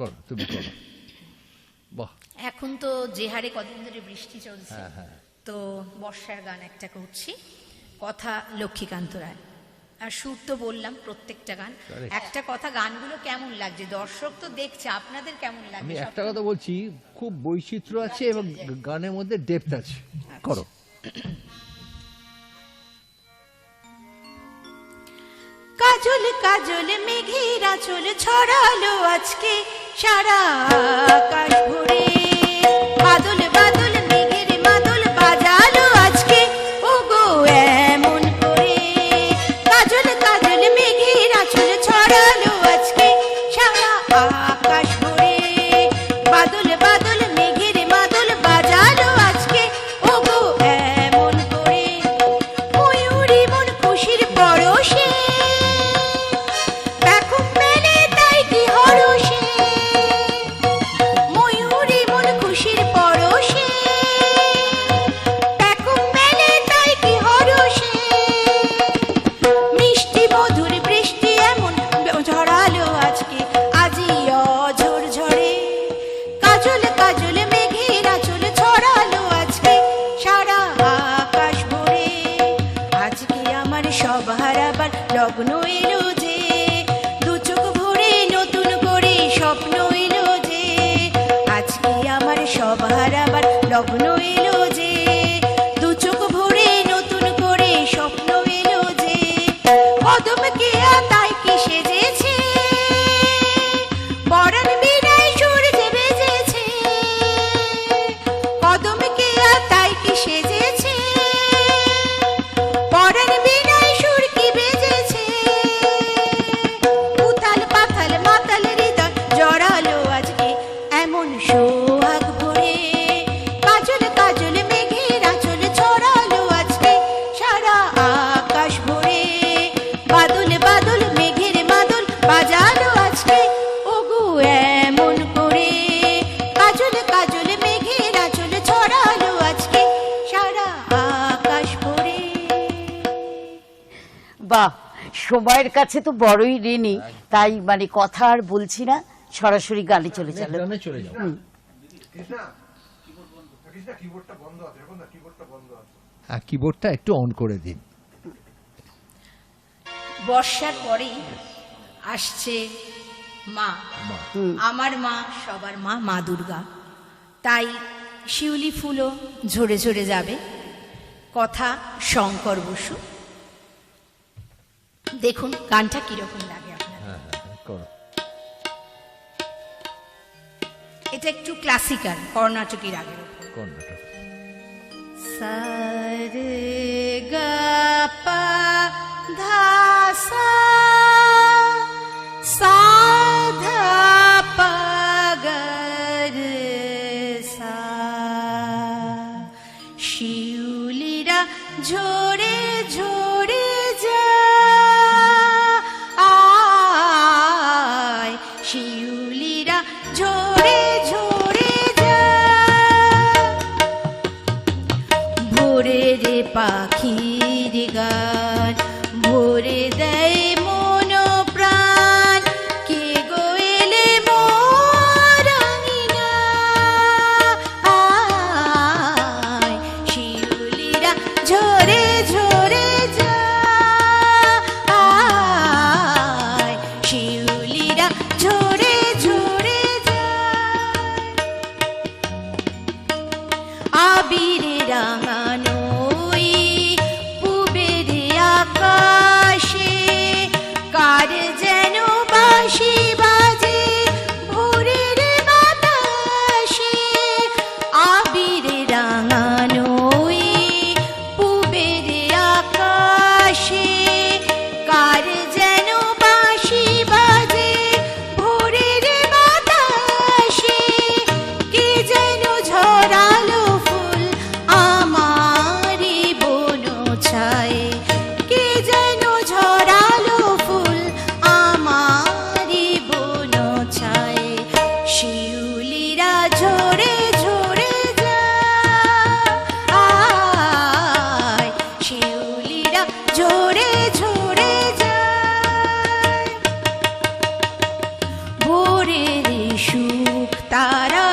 করো, তুমি করো। বাহ, এখন তো যে হারে কদিন ধরে বৃষ্টি চলছে, তো বর্ষার গান একটা করছি, কথা লক্ষ্মীকান্ত রায়। আর সুর তো বললাম প্রত্যেকটা গান। একটা কথা, গানগুলো কেমন লাগছে? দর্শক তো দেখছে, আপনাদের কেমন লাগছে? আমি একটা কথা বলছি, খুব বৈচিত্র্য আছে এবং গানের মধ্যে ডেপথ আছে। করো। কাজল কাজল মেঘের আঁচল ছড়ালো আজকে সারা আকাশ ভরে, বাদল বাদল মেঘের মাদল বাজালো আজকে ওগো এমন করে। কাজল কাজল মেঘের আঁচল ছড়ালো আজকে সারা আকাশ ভরে, বাদল বাদল মেঘের মাদল বাজালো আজকে ওগো এমন করে। ময়ূরী মন খুশির পরশে লগ্ন এলো যে, দু চোখ ভরে নতুন করে স্বপ্ন এলো যে, আজকে আমার সব হারাবার লগ্ন এলো যে, দু চোখ ভরে নতুন করে স্বপ্ন এলো যে। কদম কেয়া তাই কি সেজেছে, পরাণ বিনায় সূর্যে বেজেছে। কদম কেয়া তাই কি সেজেছে, পরাণ বিনায় সুর কি বেজেছে। উথাল পাথাল মাতাল হৃদয় জড়ালো আজকে এমন সোহাগ ভরে। কাজল কাজল মেঘের আঁচল ছড়ালো আজকে সারা আকাশ ভরে, বাদল বাদল মেঘের মাদল বাজালো আজকে ওগো এমন করে। কাজল কাজল মেঘের আঁচল ছড়ালো আজকে সারা আকাশ ভরে। বাহ, সময়ের কাছে তো বড়ই ঋণী, তাই মানে কথা আর বলছি না, সরাসরি গানে চলে চলো। গানে চলে যাও। হ্যাঁ, কিবোর্ডটা একটু অন করে দিন। বর্ষার পরেই আসছে মা, আমার মা, সবার মা, মা দুর্গা। তাই শিউলি ফুলও ঝরে ঝরে যাবে। কথা শঙ্কর বসু। দেখুন গানটা কিরকম লাগে আপনার। হ্যাঁ, করো। এটা একটু ক্লাসিক্যাল কর্ণাটকী রাগের উপর। কর্ণাটক। সা রে গা পা ধা সা, সা ধা পা গা রে সা। শিউলিরা ঝরে ঝরে যায়, শিউলিরা ঝরে ঝরে যায়। ভোরে রে পাখির গান ভরে দেয় মন প্রাণ, কে গোয়েলে মোরাঙিনা আয়। শিউলিরা ঝরে ঝরে যায়, শিউলিরা ঝরে ঝরে যায়। আবিরে রাঙানো পুবের আকাশে কার যেন বাঁশি বাজে ভোরের বাতাসে। আবিরে রাঙানো পুবের আকাশে কার যেন বাঁশি বাজে ভোরের বাতাসে। কে যেন ঝরালো ফুল আমার সুখ তারা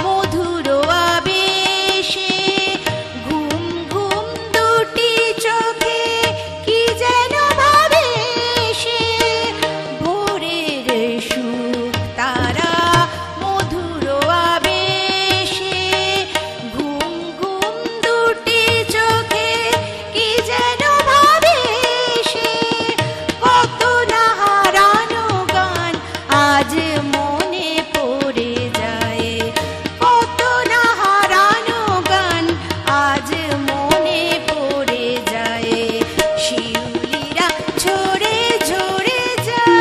মধুর আবেশে ঘুম ঘুম দুটি চোখে কি যেন ভাবে সে ভোরের সুখ তারা মধুর আবেশে ঘুম ঘুম দুটি চোখে কি যেন ভাবে সে কত না হারানো গান আজ মনে পড়ে যায় কত না হারানো গান আজ মনে পড়ে যায় শিউলিরা ঝরে ঝরে যায়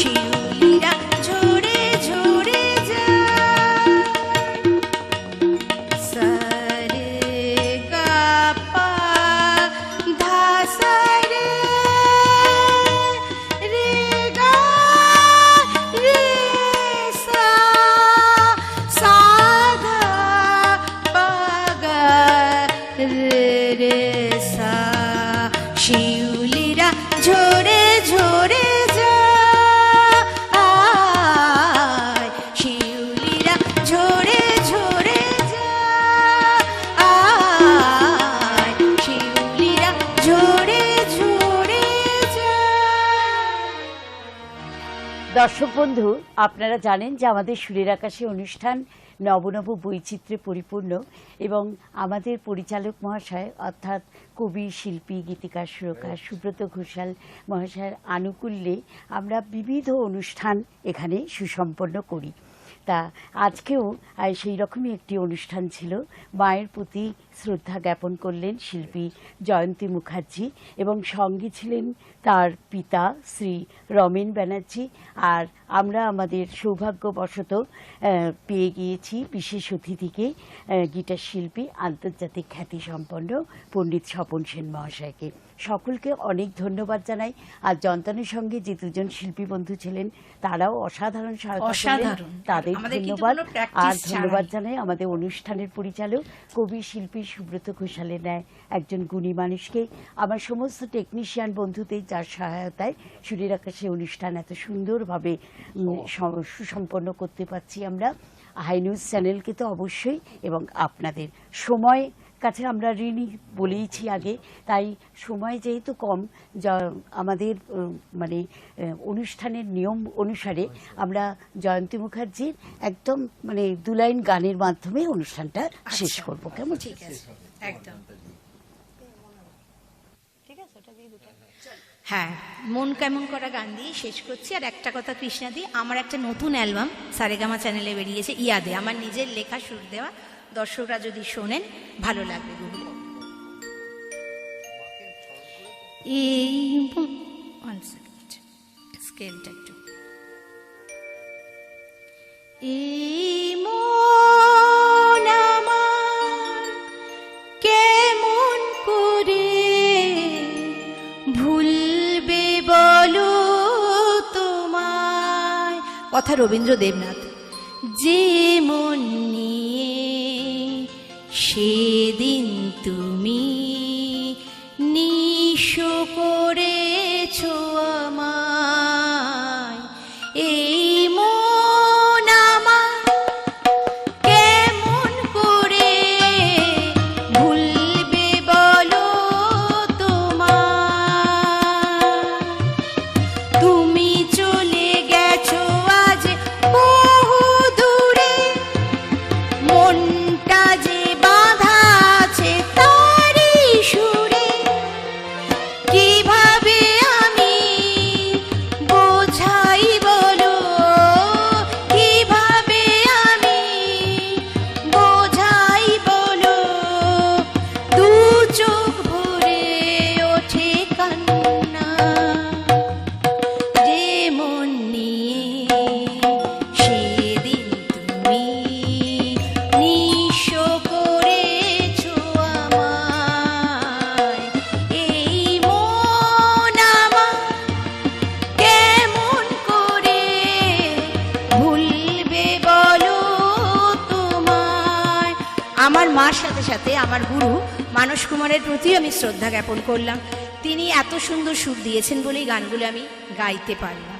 শিউলিরা ঝরে ঝরে যায় সারে গা পা ধা সারে রে গা রে সা সা ধা পা গা রে রে সা শিউলিরা ঝরে ঝরে যায় শিউলিরা ঝরে ঝরে যায় শিউলিরা ঝরে ঝরে যায়। দর্শক বন্ধু, আপনারা জানেন যে আমাদের সুরের আকাশে অনুষ্ঠান নবনব বৈচিত্র্যে পরিপূর্ণ এবং আমাদের পরিচালক মহাশয় অর্থাৎ কবি, শিল্পী, গীতিকার, সুরকার সুব্রত ঘোষাল মহাশয়ের আনুকূল্যে আমরা বিবিধ অনুষ্ঠান এখানে সুসম্পন্ন করি। তা আজকেও সেই রকমই একটি অনুষ্ঠান ছিল। মায়ের প্রতি শ্রদ্ধা জ্ঞাপন করলেন শিল্পী জয়ন্তী মুখার্জি এবং সঙ্গে ছিলেন তার পিতা শ্রী রমেন ব্যানার্জি। আর আমরা আমাদের সৌভাগ্যবশত পেয়ে গিয়েছি বিশেষ অতিথিকে, গিটার শিল্পী, আন্তর্জাতিক খ্যাতিসম্পন্ন পণ্ডিত স্বপন সেন মহাশয়কে। সকলকে অনেক ধন্যবাদ জানাই। আর যন্ত্রণের সঙ্গে যে দুজন শিল্পী বন্ধু ছিলেন তারাও অসাধারণ সহায়তা করলেন, তাদের ধন্যবাদ। আর ধন্যবাদ জানাই আমাদের অনুষ্ঠানের পরিচালক কবি, শিল্পী সুব্রত ঘোষালের ন্যায় একজন গুণী মানুষকে, আমার সমস্ত টেকনিশিয়ান বন্ধুদের যার সহায়তায় সুরের আকাশে অনুষ্ঠান এত সুন্দরভাবে সুসম্পন্ন করতে পারছি আমরা। হাই নিউজ চ্যানেলকে তো অবশ্যই, এবং আপনাদের সময় কাছে আমরা ঋণী বলেইছি আগে, তাই সময় যেহেতু কম, যা আমাদের মানে অনুষ্ঠানের নিয়ম অনুসারে আমরা জয়ন্তী মুখার্জির একদম মানে 2 লাইন গানের মাধ্যমে অনুষ্ঠানটা শেষ করব। কেমন? ঠিক আছে, একদম ঠিক আছে। হ্যাঁ, মন কেমন করা গান দিয়ে শেষ করছি। আর একটা কথা কৃষ্ণা দি, আমার একটা নতুন অ্যালবাম সারেগামা চ্যানেলে বেরিয়েছে, ইয়াদে, আমার নিজের লেখা সুর দেওয়া। দর্শকরা যদি শোনেন ভালো লাগবে। গুগলে এই স্কেলটা একটু এই মন আমার কেমন করে ভুলবে বলো তোমায়। কথা রবীন্দ্র দেবনাথ। যে মন নিয়ে সেদিন তুমি নিঃস্ব করেছো আমায়, এই মন আমার কেমন করে ভুলবে বলো তোমায়। তুমি চলে গেছো আজ বহু দূরে, মনটা যে বাঁধা আছে তারই সুরে। কিভাবে আমি বোঝাই বলো, কিভাবে আমি বোঝাই বলো, দু চোখ ভরে ওঠে কান্না। যে মন নিয়ে সেদিন তুমি নিঃস্ব করেছো আমায়, এই মন আমার কেমন করে ভুলবে বলো তোমায়। আমার মার সাথে সাথে আমার গুরু মানস কুমারের প্রতিও আমি শ্রদ্ধা জ্ঞাপন করলাম। তিনি এত সুন্দর সুর দিয়েছেন বলেই গানগুলো আমি গাইতে পারলাম।